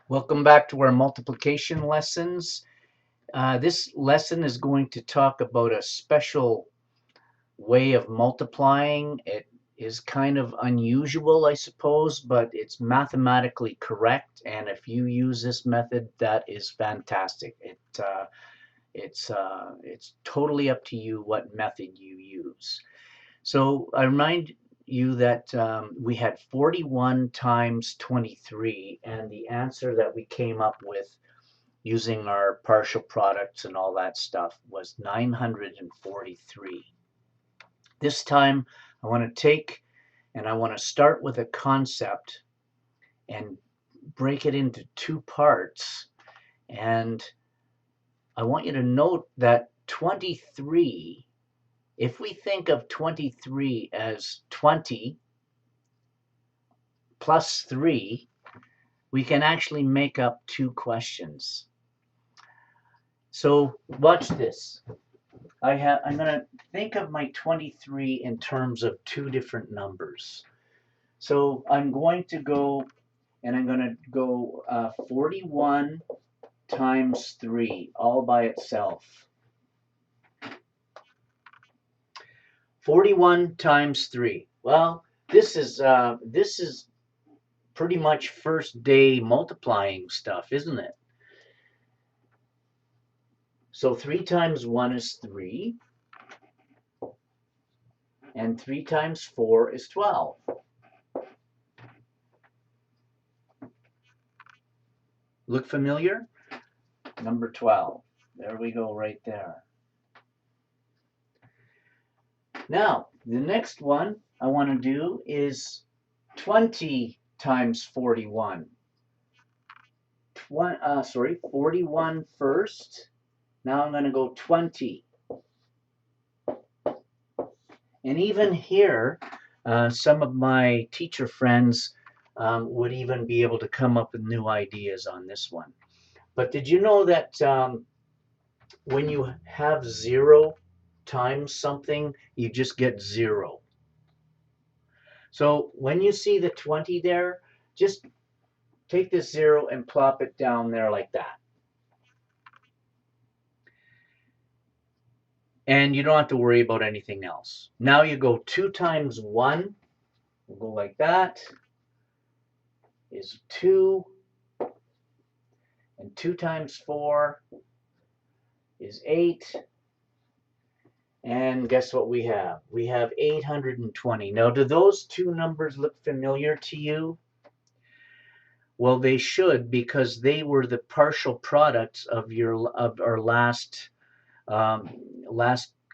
Welcome back to our multiplication lessons. This lesson is going to talk about a special way of multiplying. It is kind of unusual, I suppose, but it's mathematically correct. And if you use this method, that is fantastic. It's totally up to you what method you use. So I remind you that we had 41 times 23, and the answer that we came up with using our partial products and all that stuff was 943. This time I want to take and I want to start with a concept and break it into two parts. And I want you to note that 23, if we think of 23 as 20 plus 3, we can actually make up two questions. So watch this. I'm going to think of my 23 in terms of two different numbers. So I'm going to go 41 times 3 all by itself. 41 times 3. Well, this is pretty much first day multiplying stuff, isn't it? So 3 times 1 is 3, and 3 times 4 is 12. Look familiar? Number 12. There we go, right there. Now, the next one I want to do is 20 times 41. 41 first. Now I'm going to go 20. And even here, some of my teacher friends would even be able to come up with new ideas on this one. But did you know that when you have 0 times something, you just get 0? So when you see the 20 there, just take this 0 and plop it down there like that. And you don't have to worry about anything else. Now you go 2 times 1, we'll go like that, is 2. And 2 times 4 is 8. And guess what we have? We have 820. Now, do those two numbers look familiar to you? Well, they should, because they were the partial products of our last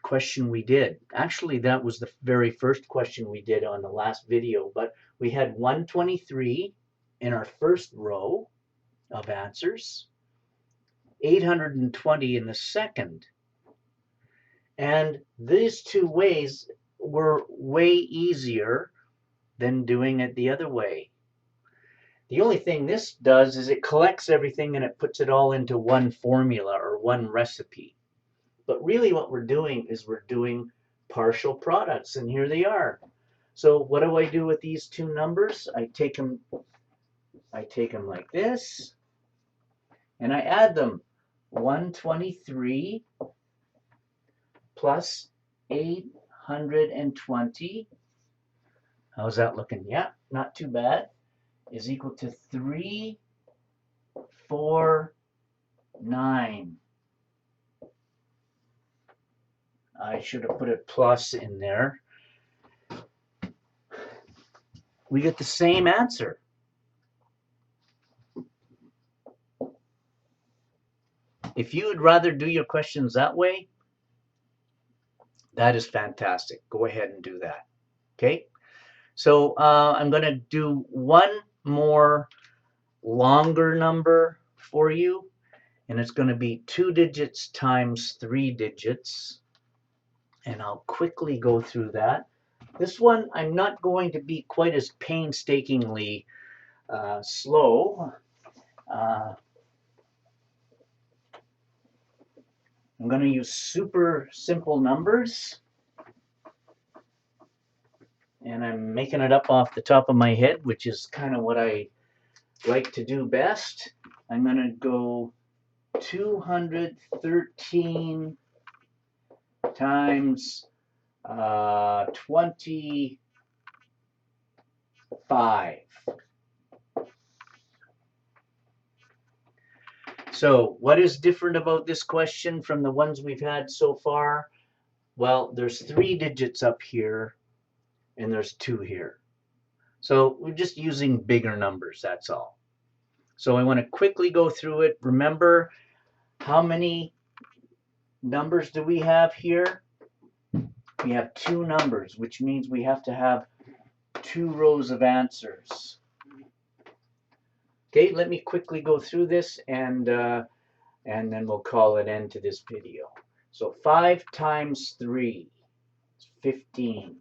question we did. Actually, that was the very first question we did on the last video, but we had 123 in our first row of answers, 820 in the second. And these two ways were way easier than doing it the other way. The only thing this does is it collects everything and it puts it all into one formula or one recipe. But really what we're doing is we're doing partial products, and here they are. So what do I do with these two numbers? I take them like this, and I add them. 123 plus 820. How's that looking? Yeah, not too bad. Is equal to 349. I should have put a plus in there. We get the same answer. If you would rather do your questions that way, that is fantastic. Go ahead and do that. Okay? So I'm going to do one more longer number for you, and it's going to be 2 digits times 3 digits. And I'll quickly go through that. This one, I'm not going to be quite as painstakingly slow. I'm going to use super simple numbers. And I'm making it up off the top of my head, which is kind of what I like to do best. I'm going to go 213 times 25. So what is different about this question from the ones we've had so far? Well, there's 3 digits up here and there's 2 here. So we're just using bigger numbers, that's all. So I want to quickly go through it. Remember, how many numbers do we have here? We have 2 numbers, which means we have to have 2 rows of answers. Okay, let me quickly go through this and then we'll call an end to this video. So 5 times 3 is 15.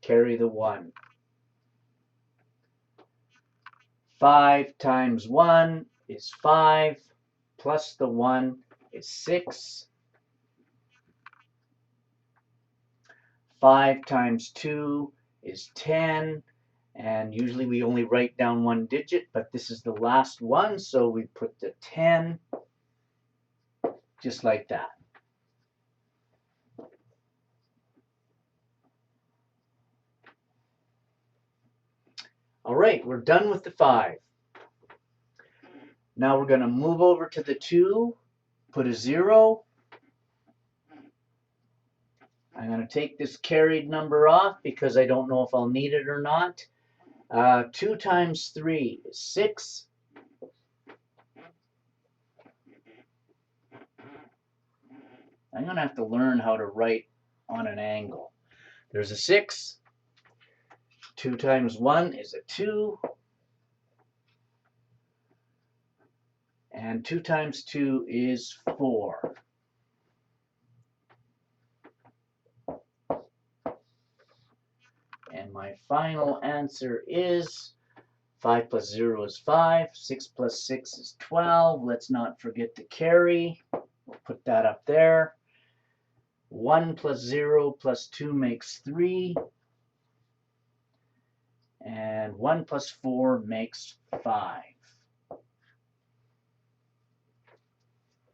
Carry the 1. 5 times 1 is 5, plus the 1 is 6. 5 times 2 is 10, and usually we only write down 1 digit, but this is the last one, so we put the 10 just like that. All right, we're done with the 5. Now we're going to move over to the 2, put a 0. I'm going to take this carried number off because I don't know if I'll need it or not. 2 times 3 is 6. I'm going to have to learn how to write on an angle. There's a 6. 2 times 1 is a 2. And 2 times 2 is 4. And my final answer is 5 plus 0 is 5. 6 plus 6 is 12. Let's not forget to carry. We'll put that up there. 1 plus 0 plus 2 makes 3. And 1 plus 4 makes 5.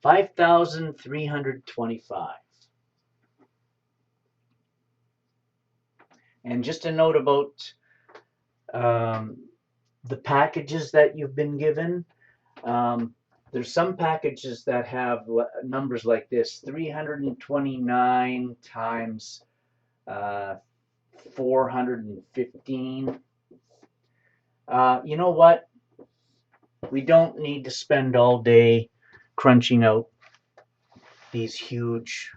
5,325. And just a note about the packages that you've been given. There's some packages that have numbers like this: 329 times 415. You know what? We don't need to spend all day crunching out these huge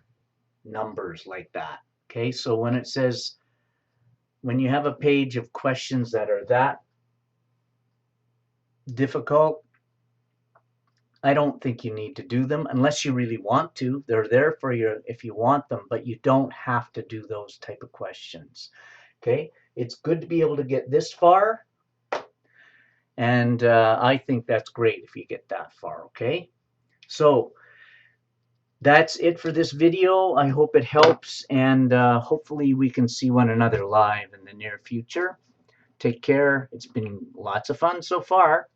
numbers like that. Okay, so when it says, when you have a page of questions that are that difficult, I don't think you need to do them unless you really want to. They're there for you if you want them, but you don't have to do those type of questions. Okay, it's good to be able to get this far, and I think that's great if you get that far. Okay, so that's it for this video. I hope it helps, and hopefully we can see one another live in the near future. Take care. It's been lots of fun so far.